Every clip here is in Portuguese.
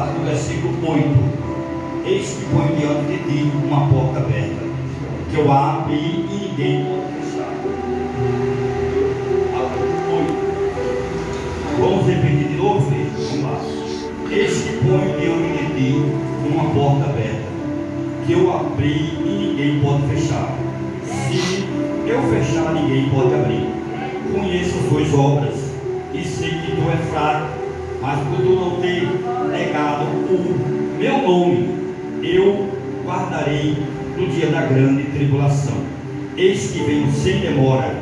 4, no versículo 8: eis que ponho diante de ti uma porta aberta, que eu abro e ninguém pode fechar. Vamos repetir de novo, filho? Vamos lá. Eis que ponho diante de ti uma porta aberta, que eu abri e ninguém pode fechar. Se eu fechar, ninguém pode abrir. Conheço as tuas obras e sei que tu és fraco, mas por tu não ter negado o meu nome, eu guardarei no dia da grande tribulação. Eis que venho sem demora.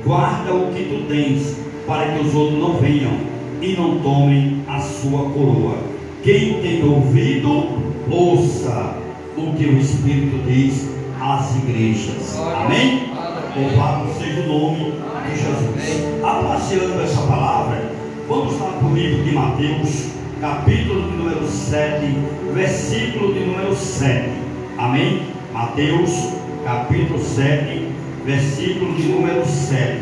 Guarda o que tu tens, para que os outros não venham e não tomem a sua coroa. Quem tem ouvido, ouça o que o Espírito diz às igrejas. Amém? Louvado seja o nome de Jesus. Apaixonando essa palavra, vamos lá para o livro de Mateus, capítulo de número 7, versículo de número 7. Amém? Mateus, capítulo 7, versículo de número 7.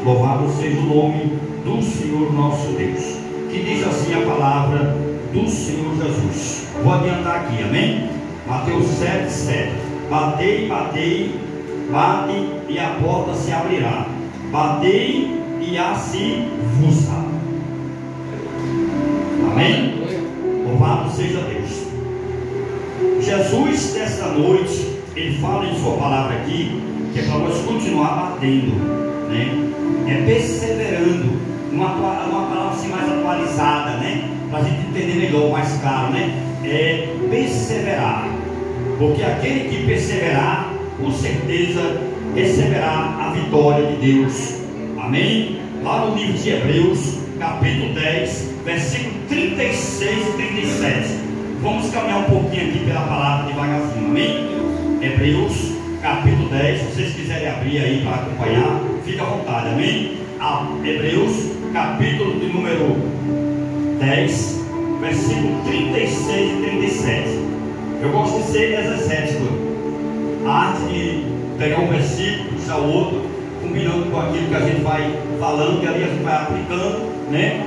Louvado seja o nome do Senhor nosso Deus. Que diz assim a palavra do Senhor Jesus. Vou adiantar aqui, amém? Mateus 7, 7. Batei, batei, bate e a porta se abrirá. Batei e a se vos dá. Amém? Louvado seja Deus. Jesus, nesta noite, ele fala em sua palavra aqui, que é para nós continuar batendo, né? É perseverando, uma palavra assim mais atualizada, né? Para a gente entender melhor, mais claro, né? É perseverar, porque aquele que perseverar, com certeza receberá a vitória de Deus. Amém? Lá no livro de Hebreus, capítulo 10, versículo 36 e 37. Vamos caminhar um pouquinho aqui pela palavra devagarzinho, amém? Hebreus, capítulo 10, se vocês quiserem abrir aí para acompanhar, fica à vontade, amém? Hebreus, capítulo de número 10, versículo 36 e 37. Eu gosto de ser exegético, a arte de pegar um versículo, puxar o outro, combinando com aquilo que a gente vai falando, e ali a gente vai aplicando, né?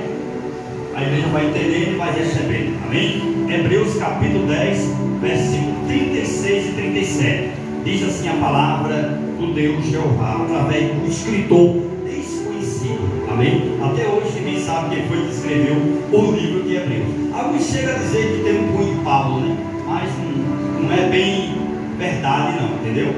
A igreja vai entendendo e vai recebendo, amém? Hebreus capítulo 10, versículo 36 e 37. Diz assim a palavra do Deus Jeová, através do escritor desconhecido, amém? Até hoje ninguém sabe quem foi que escreveu o livro de Hebreus. Alguns chegam a dizer que tem um punho de Paulo, né? Mas não é bem verdade não, entendeu?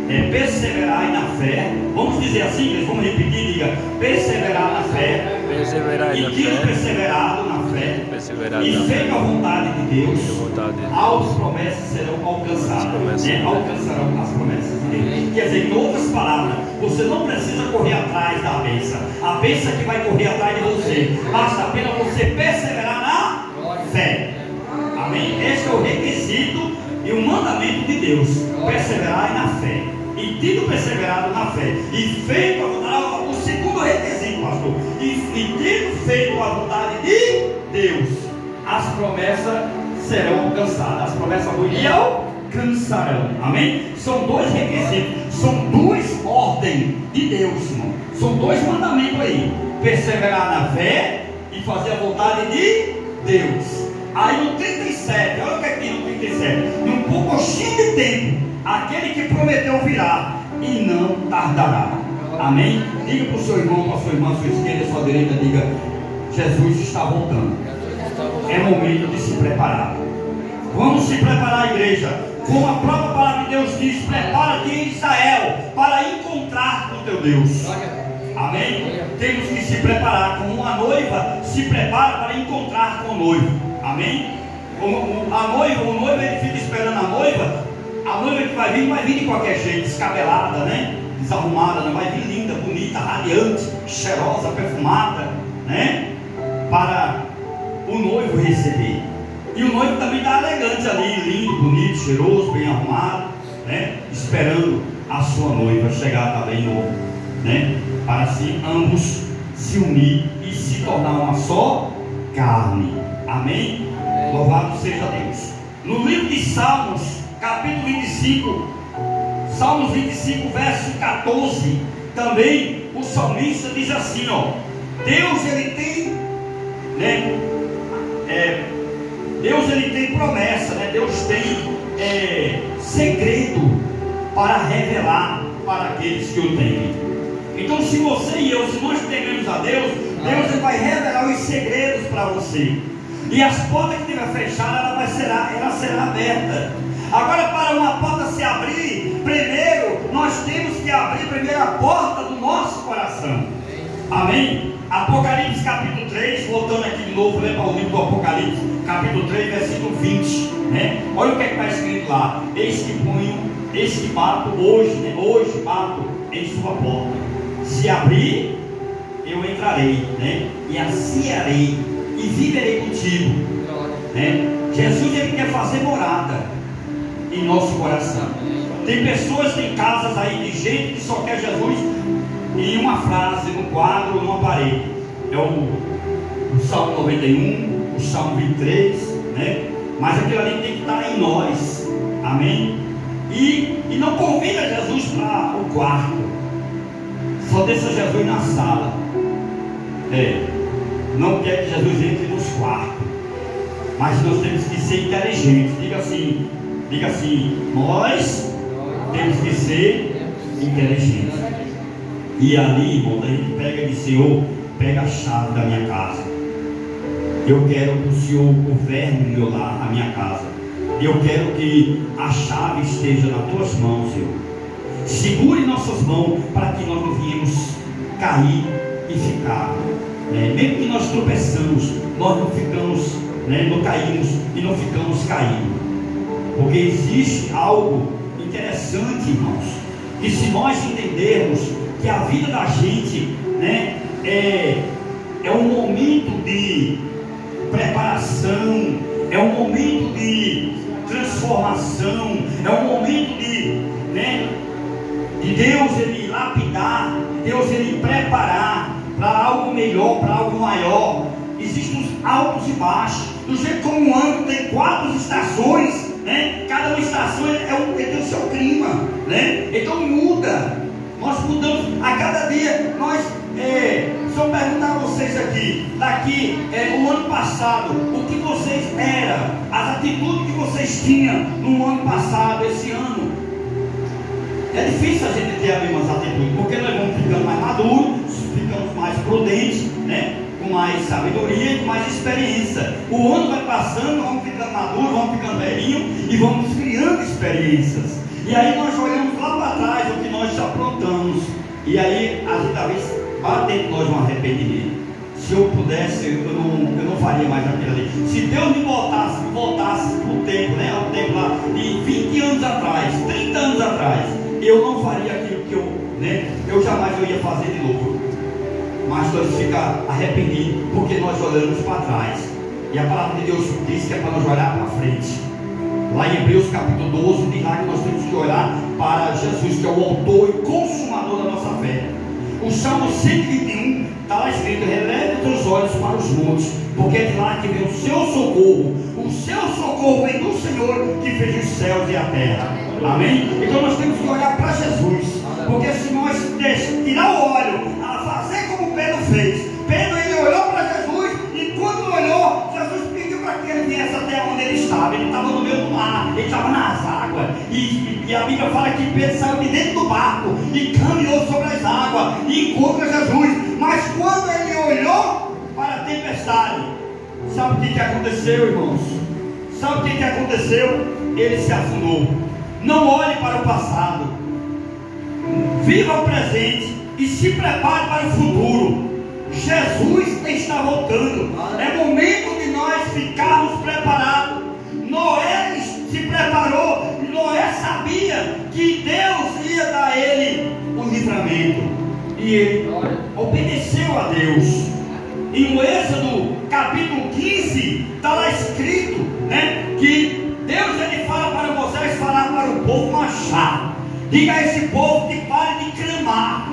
É perseverar na fé. Vamos dizer assim, vamos repetir, diga: perseverar na fé. Perseverar e na tendo fé. perseverado na fé, Perseverado e na fé. feito a vontade de Deus, as promessas serão alcançadas, né? Alcançarão as promessas de Deus. Quer dizer, em outras palavras, você não precisa correr atrás da bênção. A bênção que vai correr atrás de você. Basta apenas você perseverar na fé. Amém? Este é o requisito e o mandamento de Deus: perseverar na fé. E tendo perseverado na fé e feito a vontade, o segundo requisito, pastor, e tendo feito a vontade de Deus, as promessas serão alcançadas. As promessas e alcançarão. Amém? São dois requisitos, são duas ordens de Deus, irmão. São dois mandamentos aí: perseverar na fé e fazer a vontade de Deus. Aí no 37, olha o que é que tem no 37: em um pouquinho de tempo, aquele que prometeu virá e não tardará. Amém? Diga para o seu irmão, para a sua irmã, a sua esquerda, a sua direita, diga: Jesus está voltando. É momento de se preparar. Vamos se preparar, igreja. Como a própria palavra de Deus diz: prepara-te em Israel para encontrar com teu Deus. Amém? Temos que se preparar, como uma noiva se prepara para encontrar com o noivo. Amém? O noivo ele fica esperando a noiva que vai vir de qualquer jeito, descabelada, né? Desarrumada, não vai vir linda, bonita, radiante, cheirosa, perfumada, né? Para o noivo receber. E o noivo também está elegante ali, lindo, bonito, cheiroso, bem arrumado, né? Esperando a sua noiva chegar também novo, né? Para assim ambos se unir e se tornar uma só carne. Amém? Louvado seja Deus. No livro de Salmos, capítulo 25, Salmos 25, verso 14, também o salmista diz assim, ó: Deus ele tem segredo para revelar para aqueles que o temem. Então, se você e eu, se nós tememos a Deus, Deus vai revelar os segredos para você. E as portas que estiver fechadas, ela será aberta. Agora, para uma porta se abrir, primeiro nós temos que abrir primeiro a porta do nosso coração. Amém? Apocalipse capítulo 3, voltando aqui de novo, lembra o livro do Apocalipse, capítulo 3, versículo 20, né? Olha o que está escrito lá: eis que bato hoje, né? Hoje bato em sua porta. Se abrir, eu entrarei, né? E ansiarei e viverei contigo, né? Jesus, ele quer fazer morada em nosso coração. Tem pessoas, tem casas aí de gente que só quer Jesus em uma frase, no quadro, numa parede. É o Salmo 91, o Salmo 23, né? Mas aquilo ali tem que estar em nós. Amém? E não convida Jesus para o quarto, só deixa Jesus na sala. Não quer que Jesus entre nos quartos, mas nós temos que ser inteligentes. Diga assim, nós temos que ser inteligentes. E ali, irmão, a gente pega de Senhor, pega a chave da minha casa. Eu quero que o Senhor governe o meu lar, a minha casa. Eu quero que a chave esteja nas tuas mãos, Senhor. Segure nossas mãos para que nós não venhamos cair e ficar. Mesmo que nós tropeçamos, nós não ficamos, não caímos e não ficamos caindo. Porque existe algo interessante, irmãos, que se nós entendermos que a vida da gente, é um momento de preparação, é um momento de transformação, é um momento de Deus ele lapidar, Deus ele preparar para algo melhor, para algo maior. Existem os altos e baixos. Do jeito como um ano tem 4 estações, cada uma estação tem o seu clima, então muda. Nós mudamos a cada dia. Se eu perguntar a vocês aqui, o ano passado, o que vocês eram, as atitudes que vocês tinham no ano passado, esse ano, é difícil a gente ter as mesmas atitudes, porque nós vamos ficando mais maduros, ficamos mais prudentes, com mais sabedoria e com mais experiência. O ano vai passando, vamos ficando maduros, vamos ficando velhinhos e vamos criando experiências. E aí nós olhamos lá para trás o que nós já aprontamos. E aí a gente talvez bate dentro de nós um arrependimento. Se eu pudesse, eu não faria mais aquilo ali. Se Deus me voltasse para o tempo, ao tempo lá de 20 anos atrás, 30 anos atrás, eu não faria aquilo que eu jamais ia fazer de novo. Mas nós ficamos arrependidos porque nós olhamos para trás. E a palavra de Deus diz que é para nós olhar para frente. Lá em Hebreus capítulo 12 diz lá que nós temos que olhar para Jesus, que é o autor e consumador da nossa fé. O Salmo 121 está lá escrito: releve os olhos para os montes, porque é de lá que vem o seu socorro. O seu socorro vem do Senhor que fez os céus e a terra. Amém? Então nós temos que olhar para Jesus, porque se nós tirar o olho, fazer como Pedro fez. Pedro ele olhou para Jesus, e quando olhou, Jesus pediu para que ele viesse até onde ele estava. Ele estava no meio do mar, ele estava nas águas, e a Bíblia fala que Pedro saiu de dentro do barco e caminhou sobre as águas e encontra Jesus. Mas quando ele olhou para a tempestade, sabe o que aconteceu, irmãos? Sabe o que aconteceu? Ele se afundou. Não olhe para o passado, viva o presente e se prepare para o futuro. Jesus está voltando. É momento de nós ficarmos preparados. Noé se preparou. Noé sabia que Deus ia dar a ele o livramento, e ele obedeceu a Deus. Em Êxodo capítulo 15 está lá escrito, que Deus ele fala para vocês, falar para o povo marchar. Diga a esse povo que pare de clamar.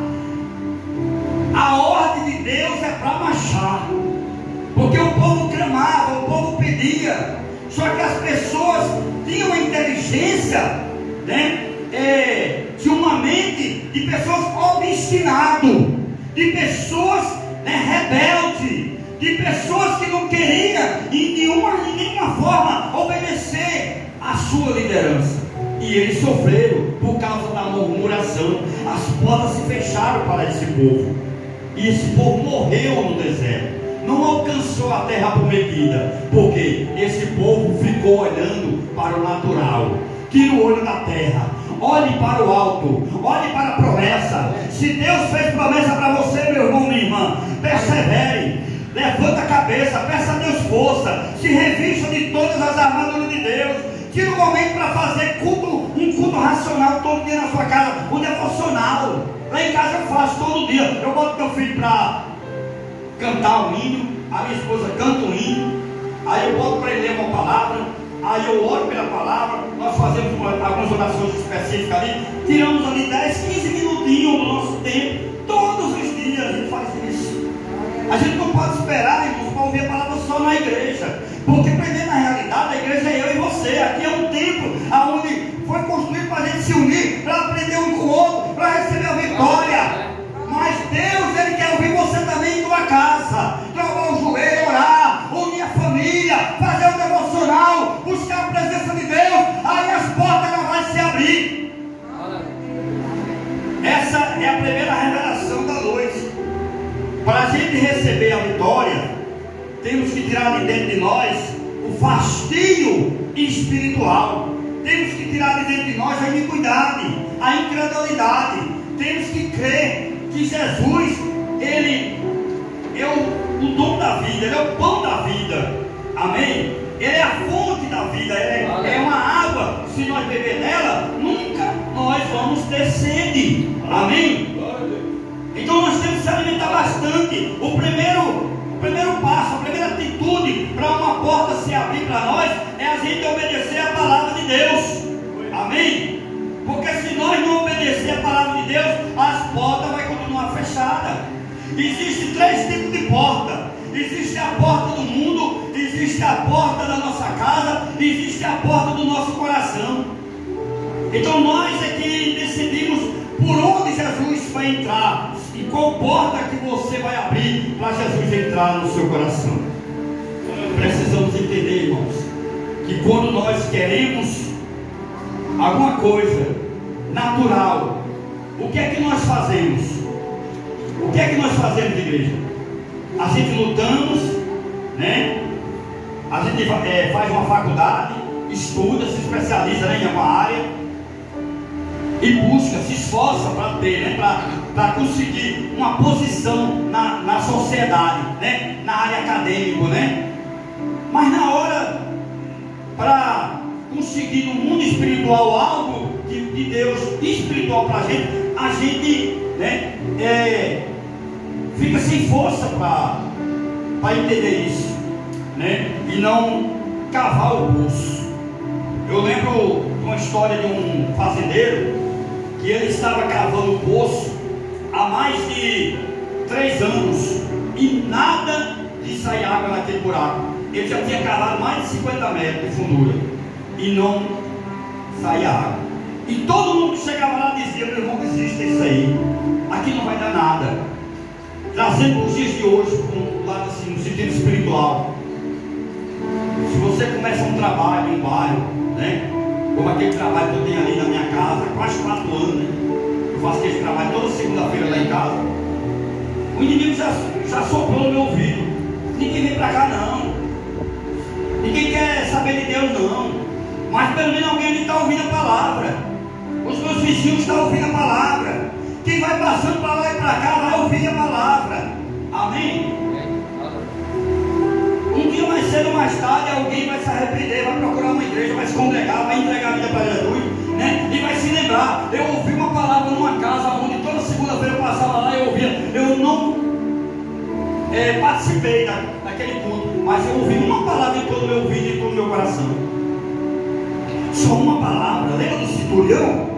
A ordem de Deus é para marchar, porque o povo clamava, o povo pedia. Só que as pessoas tinham a inteligência, tinham uma mente de pessoas obstinadas, de pessoas rebeldes, de pessoas que não queriam de nenhuma forma obedecer a sua sua liderança. E eles sofreram por causa da murmuração. As portas se fecharam para esse povo. E esse povo morreu no deserto. Não alcançou a terra prometida. Porque esse povo ficou olhando para o natural. Tira o olho da terra. Olhe para o alto. Olhe para a promessa. Se Deus fez promessa para você, meu irmão, minha irmã, persevere. Levanta a cabeça. Peça a Deus força. Se revista de todas as armaduras de Deus. Tira um momento para fazer culto, um culto racional todo dia na sua casa, um devocional. Lá em casa eu faço todo dia. Eu boto meu filho para cantar um hino, a minha esposa canta um hino, aí eu boto para ele ler uma palavra, aí eu oro pela palavra, nós fazemos algumas orações específicas ali, tiramos ali 10, 15 minutinhos do nosso tempo, todos os dias a gente faz isso. A gente não pode esperar, irmãos, para ouvir a palavra só na igreja. Porque na realidade a igreja é eu e você. Aqui é um templo onde foi construído para a gente se unir, para aprender um com o outro, para receber a vitória. Mas Deus, Ele quer ouvir você também em tua casa. Dobrar o joelho, orar, unir a família, fazer um devocional, buscar a presença de Deus. Aí as portas já vão se abrir. Essa é a primeira revelação da noite. Para a gente receber a vitória, temos que tirar de dentro de nós o fastio espiritual. Temos que tirar de dentro de nós a iniquidade, a incredulidade. Temos que crer que Jesus, Ele é o dom da vida, Ele é o pão da vida. Amém? Ele é a fonte da vida, Ele é uma água. Se nós beber dela, nunca nós vamos ter sede. Amém? Então nós temos que se alimentar bastante. O primeiro passo, a primeira atitude para uma porta se abrir para nós é a gente obedecer a palavra de Deus. Amém? Porque se nós não obedecer a palavra de Deus, as portas vão continuar fechadas. Existem 3 tipos de porta. Existe a porta do mundo, existe a porta da nossa casa, existe a porta do nosso coração. Então nós é que decidimos por onde Jesus vai entrar e qual porta que você vai abrir para Jesus entrar no seu coração. Precisamos entender, irmãos, que quando nós queremos alguma coisa natural, o que é que nós fazemos? O que é que nós fazemos, igreja? A gente lutamos, né? A gente faz uma faculdade, estuda, se especializa, né, em uma área e busca, se esforça para ter, né, para conseguir uma posição na sociedade, né, na área acadêmica, né? Mas na hora para conseguir no mundo espiritual algo de Deus espiritual para a gente, né, fica sem força para entender isso, né, e não cavar o poço. Eu lembro de uma história de um fazendeiro que ele estava cavando o poço há mais de 3 anos e nada de sair água naquele buraco. Ele já tinha cavado mais de 50 metros de fundura e não saía água. E todo mundo que chegava lá dizia: meu irmão, desista disso aí, aqui não vai dar nada. Trazendo os dias de hoje para um lado assim, no sentido espiritual. Se você começa um trabalho em um bairro, né, como aquele trabalho que eu tenho ali na minha casa, há quase 4 anos, né? Eu faço aquele trabalho toda segunda-feira lá em casa. O inimigo já soprou no meu ouvido: ninguém vem para cá não, ninguém quer saber de Deus não, mas pelo menos alguém está ouvindo a palavra. Os meus vizinhos estão ouvindo a palavra. Quem vai passando para lá e para cá vai ouvir a palavra. Amém? Um dia mais cedo ou mais tarde alguém vai se arrepender, vai procurar uma igreja, vai se congregar, vai entregar a vida para Jesus, né? E vai se lembrar: eu ouvi uma palavra numa casa onde toda segunda-feira eu passava lá e eu ouvia. Eu não participei daquele culto, mas eu ouvi uma palavra em todo o meu ouvido e em todo o meu coração. Só uma palavra. Lembra do centurião?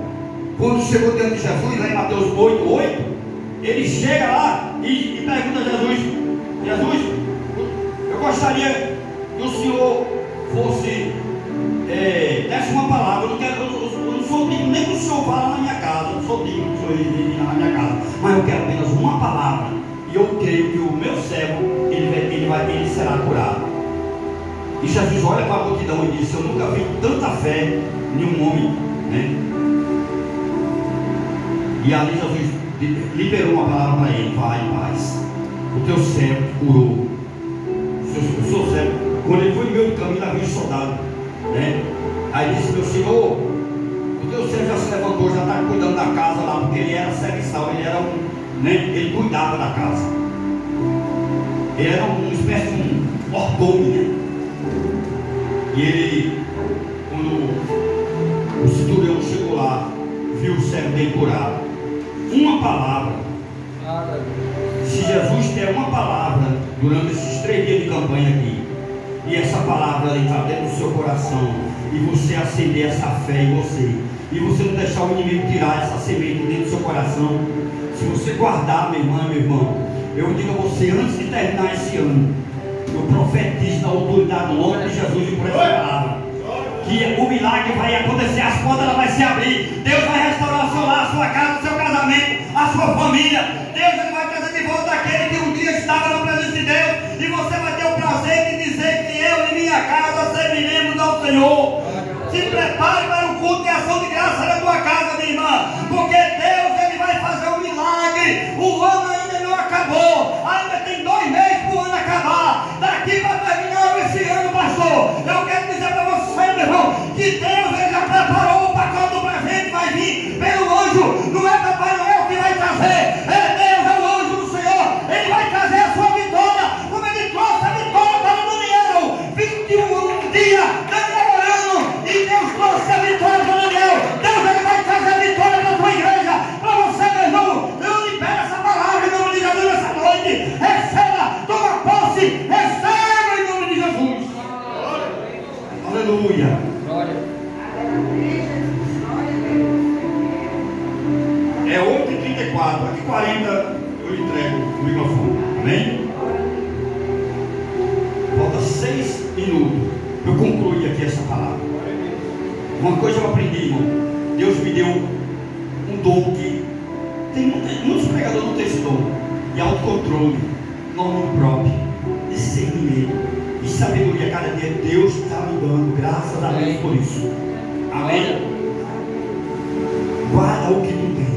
Quando chegou diante de Jesus, lá em Mateus 8, ele chega lá e pergunta a Jesus: Jesus, eu gostaria que o Senhor fosse, desse uma palavra. Eu não sou digno nem que o Senhor vá lá na minha casa, eu não sou digno do Senhor ir na minha casa, mas eu quero apenas uma palavra, e eu creio que o meu servo, ele será curado. E Jesus olha para a multidão e diz: eu nunca vi tanta fé em um homem, né? E ali Jesus liberou uma palavra para ele: vai em paz, o teu servo curou. O seu servo, quando ele foi no meio do caminho, lá viu o soldado, né? Aí disse: meu senhor, o teu servo já se levantou, já está cuidando da casa lá, porque ele era serviçal, ele era né? Ele cuidava da casa, ele era uma espécie de um mordomo, né? E ele, quando o centurião chegou lá, viu o servo bem curado. Uma palavra. Se Jesus der uma palavra durante esses 3 dias de campanha aqui, e essa palavra entrar dentro do seu coração, e você acender essa fé em você, e você não deixar o inimigo tirar essa semente dentro do seu coração, se você guardar, minha irmã, meu irmão, eu digo a você, antes de terminar esse ano, eu profetizo na autoridade do nome de Jesus e por essa palavra, que o milagre vai acontecer, as portas ela vai se abrir, Deus vai restaurar o seu lar, a sua casa, o seu casamento, a sua família. Deus ele vai trazer de volta aquele que um dia estava na presença de Deus, e você vai ter o prazer de dizer que eu e minha casa serviremos ao Senhor. Se prepare para o culto de ação de graça na tua casa, minha irmã, porque Deus ele vai fazer um milagre. O ano ainda não acabou, ainda tem 2 meses para o ano acabar. Daqui para terminar esse ano, pastor, eu quero dizer para você, meu irmão, que Deus ele já preparou o pacote do presente, vai vir pelo anjo. Não é Papai Noel que vai trazer, é Deus, é o anjo do Senhor. Ele vai trazer a sua vitória, como ele trouxe a vitória para o Daniel. 21 dias, Daniel orando, e Deus trouxe a vitória para Daniel. Deus ele vai trazer a vitória para a tua igreja, para você, meu irmão. Eu libero essa palavra em nome de Jesus essa noite. Receba, toma posse, receba em nome de Jesus. Aleluia. É 8h34, aqui 40 eu entrego o microfone, amém? Falta 6 minutos para eu concluir aqui essa palavra. Uma coisa eu aprendi, irmão, Deus me deu um dom que tem muitos pregadores não têm esse dom, de autocontrole, domínio próprio, discernimento e sabedoria. Cada dia Deus está me dando, graças a Deus por isso, amém? Guarda o que tu tens.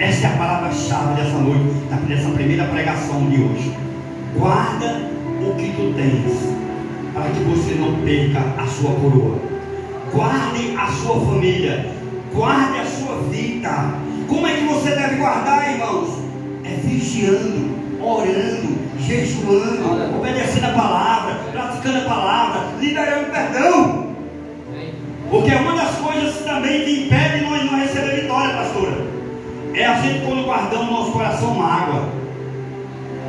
Essa é a palavra-chave dessa noite, dessa primeira pregação de hoje. Guarda o que tu tens, para que você não perca a sua coroa. Guarde a sua família, guarde a sua vida. Como é que você deve guardar, irmãos? É vigiando, orando, jejuando, obedecendo a palavra, praticando a palavra, liberando perdão. Porque uma das coisas também que impede nós não receber vitória, pastora, é a gente quando guardamos no nosso coração mágoa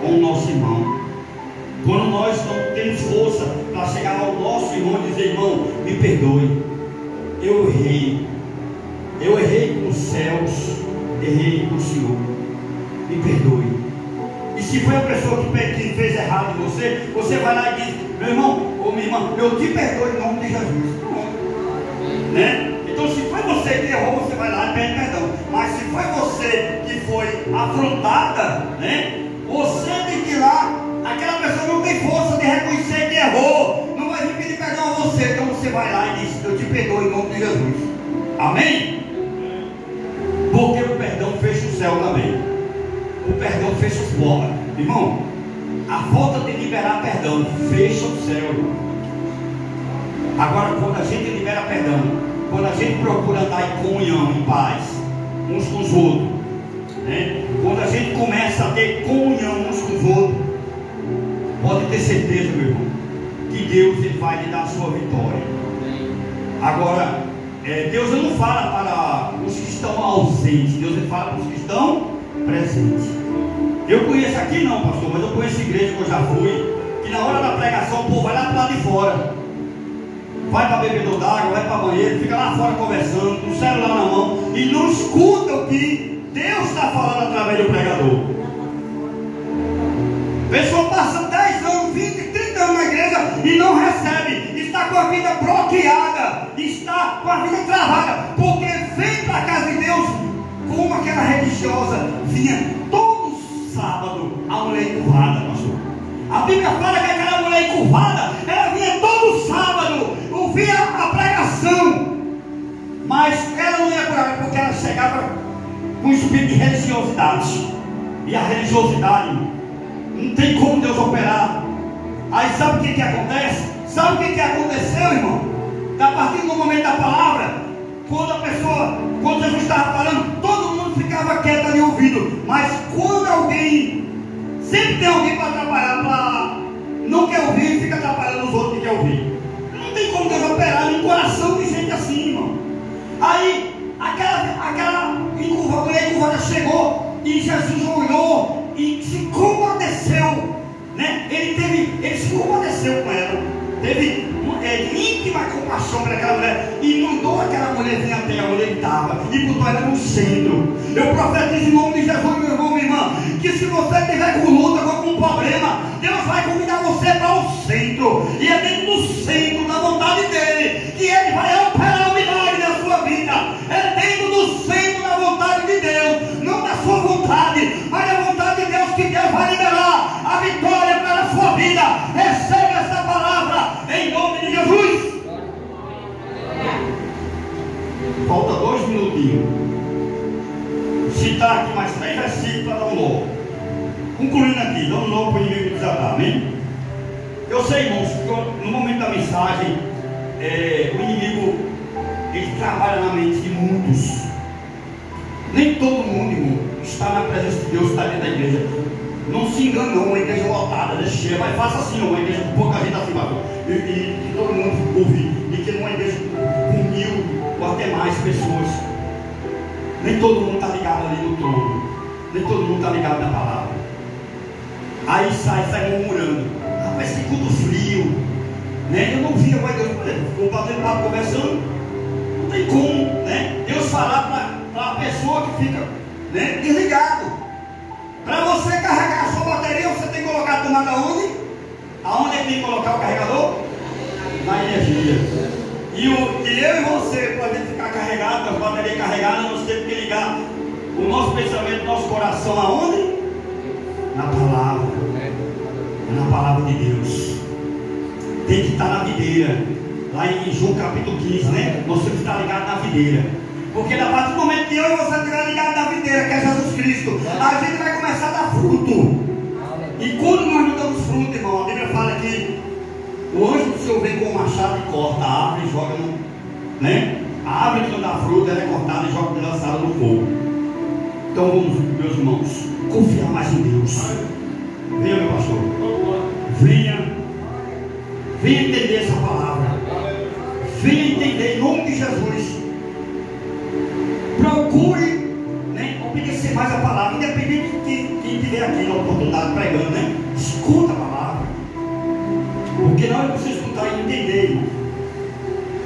com o nosso irmão. Quando nós não temos força para chegar ao nosso irmão e dizer: irmão, me perdoe, eu errei com os céus, errei com o Senhor, me perdoe. E se foi a pessoa que fez errado em você, você vai lá e diz: meu irmão, ou minha irmã, eu te perdoo em nome de Jesus, né? Então se foi você que errou, você vai lá e pede perdão. Mas se foi você que foi afrontada, né? Você tem que ir lá. Aquela pessoa não tem força de reconhecer que errou, não vai vir pedir perdão a você. Então você vai lá e diz: eu te perdoo em nome de Jesus, amém? Porque o perdão fecha o céu também. O perdão fecha os portas, irmão. A falta de liberar perdão fecha o céu. Agora, quando a gente libera perdão, quando a gente procura andar em comunhão, em paz, uns com os outros, né? Quando a gente começa a ter comunhão uns com os outros, pode ter certeza, meu irmão, que Deus ele vai lhe dar a sua vitória. Agora, Deus não fala para os que estão ausentes, Deus ele fala para os que estão presentes. Eu conheço aqui não, pastor, mas eu conheço igreja que eu já fui, que na hora da pregação o povo vai lá para o lado de fora, vai para bebedouro d'água, vai para banheiro, fica lá fora conversando, com o celular na mão, e não escuta o que Deus está falando através do pregador. Pessoa passa 10 anos, 20, 30 anos na igreja e não recebe, está com a vida bloqueada, está com a vida travada, porque vem para a casa de Deus como aquela religiosa vinha todo sábado, a mulher empurrada, pastor. A Bíblia fala que aquela mulher encurvada, ela vinha todo sábado, ouvia a pregação, mas ela não ia curar, porque ela chegava com um espírito de religiosidade. E a religiosidade não tem como Deus operar. Aí sabe o que acontece? Sabe o que aconteceu, irmão? A partir do momento da palavra, quando Jesus estava falando, todo mundo ficava quieto ali ouvindo. Mas quando alguém, sempre tem alguém para atrapalhar, não quer ouvir, fica atrapalhando os outros que quer ouvir. Não tem como Deus operar no coração de gente assim, irmão. Aí aquela mulher encurvada chegou e Jesus olhou e se compadeceu, né? Ele se compadeceu com ela, teve íntima compaixão para aquela mulher e mandou aquela mulher vir até onde ele estava e botou ela no centro. Eu profetizo em nome de Jesus, meu irmão, minha irmã, que se você tiver com luta, com um problema, Deus vai convidar você para o centro, e é dentro do centro da vontade dele que ele vai operar o milagre da sua vida. É dentro do centro da vontade de Deus, não da sua vontade, mas da vontade de Deus, que Deus vai liberar a vitória para a sua vida. Receba essa palavra em nome de Jesus. Falta 2 minutinhos. Citar aqui mais 3 versículos para dar um nó. Concluindo aqui, dando um nó para o inimigo desatar, amém? Eu sei, irmãos, que no momento da mensagem, o inimigo, ele trabalha na mente de muitos. Nem todo mundo, irmão, está na presença de Deus, está dentro da igreja. Não se engane, não, uma igreja lotada, cheia, mas faça assim, uma igreja com pouca gente assim, e que todo mundo ouve, e que numa igreja com 1000 ou até mais pessoas. Nem todo mundo está ligado ali no trono, nem todo mundo está ligado na palavra. Aí sai murmurando, rapaz, que culto frio, né? Eu não via, mas Deus, vou batendo papo conversando, não tem como, né? Deus falar para a pessoa que fica, né, desligado. Para você carregar a sua bateria, você tem que colocar a tomada onde? Aonde é que tem que colocar o carregador? Na energia. E eu e você, para a gente ficar carregado, com a bateria carregada, nós temos que ligar o nosso pensamento, o nosso coração aonde? Na palavra. Na palavra de Deus. Tem que estar na videira. Lá em João capítulo 15, né? Nós temos que estar ligados na videira. Porque a partir do momento que eu e você estiver ligado na videira, que é Jesus Cristo, a gente vai começar a dar fruto. E quando nós não damos fruto, irmão, a Bíblia fala que o anjo do Senhor vem com o machado e corta a árvore e joga no, né? A árvore que não dá fruto, ela é cortada e joga lançada no fogo. Então vamos, meus irmãos, confiar mais em Deus. Venha, meu pastor. Venha entender essa palavra. Venha entender em nome de Jesus. Procure, né, obedecer mais a palavra, independente de quem estiver aqui na oportunidade pregando, né? Escuta a palavra. Porque na hora que você escutar e entender,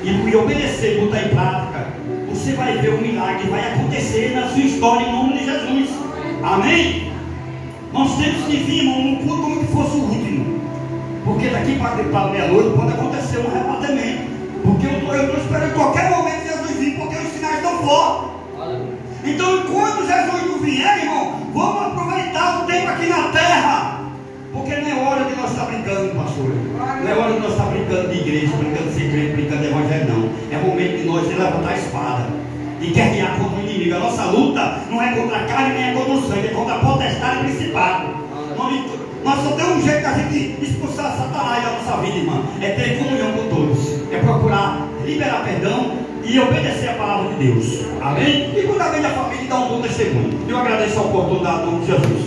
irmão, e obedecer e botar em prática, você vai ver o milagre, vai acontecer na sua história em nome de Jesus. Amém? Nós temos que vir, irmão, num culto como que fosse o último. Porque daqui para meia-noite pode acontecer um arrebatamento. Porque eu estou esperando qualquer momento Jesus vir, porque os sinais estão fortes. Então, enquanto Jesus não vier, irmão, vamos aproveitar o tempo aqui na terra. Porque não é hora de nós estar brincando, pastor. Não é hora de nós estar brincando de igreja, brincando de ser crente, brincando de evangelho, não. É momento de nós levantar a espada e guerrear contra o inimigo. A nossa luta não é contra a carne, nem é contra o sangue, é contra a potestade e principado. Nós só temos um jeito de a gente expulsar Satanás da nossa vida, irmão. É ter comunhão com todos. É procurar liberar perdão e obedecer a palavra de Deus. Amém? E cuidar bem da família e dar um bom testemunho. Eu agradeço a oportunidade do nome de Jesus.